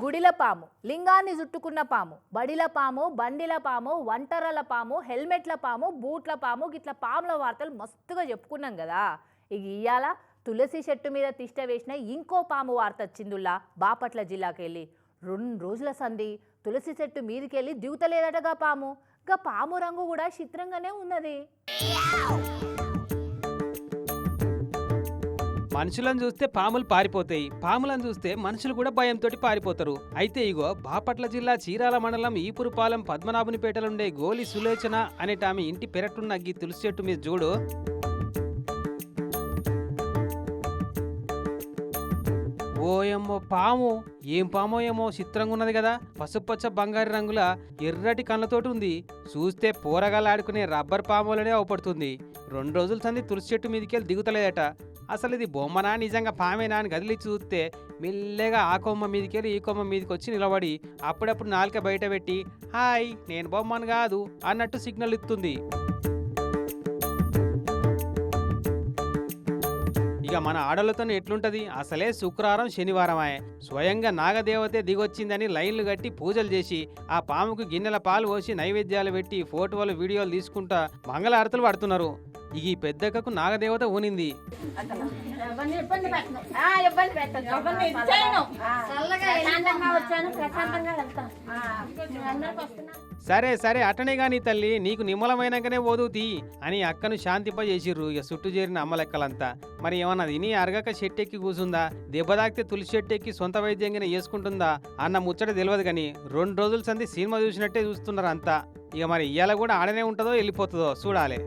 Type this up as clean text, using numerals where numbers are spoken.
గుడిల పాము, లింగాన్ని చుట్టుకున్న పాము, బడిల పాము, బండిల పాము, వంటరల పాము, హెల్మెట్ల పాము, బూట్ల పాము, గిట్ల పాముల వార్తలు మస్తుగా చెప్పుకున్నాం కదా. ఇక ఇయ్యాల తులసి చెట్టు మీద తిష్ట వేసిన ఇంకో పాము వార్త వచ్చిందుల్లా బాపట్ల జిల్లాకి వెళ్ళి 2 రోజుల సంధి తులసి చెట్టు మీదకెళ్ళి దిగుతలేదటగా పాము. గా పాము రంగు కూడా చిత్రంగానే ఉన్నది. మనుషులను చూస్తే పాములు పారిపోతాయి, పాములను చూస్తే మనుషులు కూడా భయంతో పారిపోతారు. అయితే ఇగో బాపట్ల జిల్లా చీరాల మండలం ఈపురుపాలెం పద్మనాభునిపేటలుండే గోలి సులోచన అనేట ఆమె ఇంటి పెరట్టున్న ఈ తులసి చెట్టు మీద చూడు. ఓయమ్మో పాము, ఏం పామో ఏమో చిత్రంగా ఉన్నది కదా. పసుపచ్చ బంగారు రంగుల ఎర్రటి కళ్ళతోటి ఉంది. చూస్తే పోరగాలాడుకునే రబ్బర్ పాములనే అవపడుతుంది. 2 రోజుల సంది తులసి చెట్టు మీదకెళ్ళి దిగుతలేదట. అసలు ఇది బొమ్మనా నిజంగా పామేనా అని గదిలి చూస్తే మెల్లగా ఆ కొమ్మ మీదకెళ్ళి ఈ కొమ్మ మీదకి వచ్చి నిలబడి అప్పుడప్పుడు నాలుక బయట పెట్టి హాయ్ నేను బొమ్మను కాదు అన్నట్టు సిగ్నల్ ఇస్తుంది. ఇక మన ఆడలతో ఎట్లుంటది, అసలే శుక్రవారం శనివారమాయే స్వయంగా నాగదేవతే దిగొచ్చిందని లైన్లు కట్టి పూజలు చేసి ఆ పాముకు గిన్నెల పాలు పోసి నైవేద్యాలు పెట్టి ఫోటోలు వీడియోలు తీసుకుంటా మంగళారతులు పడుతున్నారు. ఇక ఈ పెద్దక్కకు నాగదేవత ఊనింది. సరే సరే అటనే గాని తల్లి, నీకు నిమ్మలమైనాకనే ఓదుతీ అని అక్కను శాంతింపజేసిర్రు. ఇక చుట్టూ చేరిన అమ్మలెక్కలంతా. మరి ఏమన్నా తిని అరగక చెట్టెక్కి కూసుందా, దెబ్బ తాకితే తులసి చెట్టెక్కి సొంత వైద్యంగానే చేసుకుంటుందా అన్న ముచ్చట తెలియదు. కానీ 2 రోజుల సంది సినిమా చూసినట్టే చూస్తున్నారు అంతా. ఇక మరి ఇయ్యాల కూడా ఆడనే ఉంటుందో వెళ్ళిపోతుందో చూడాలి.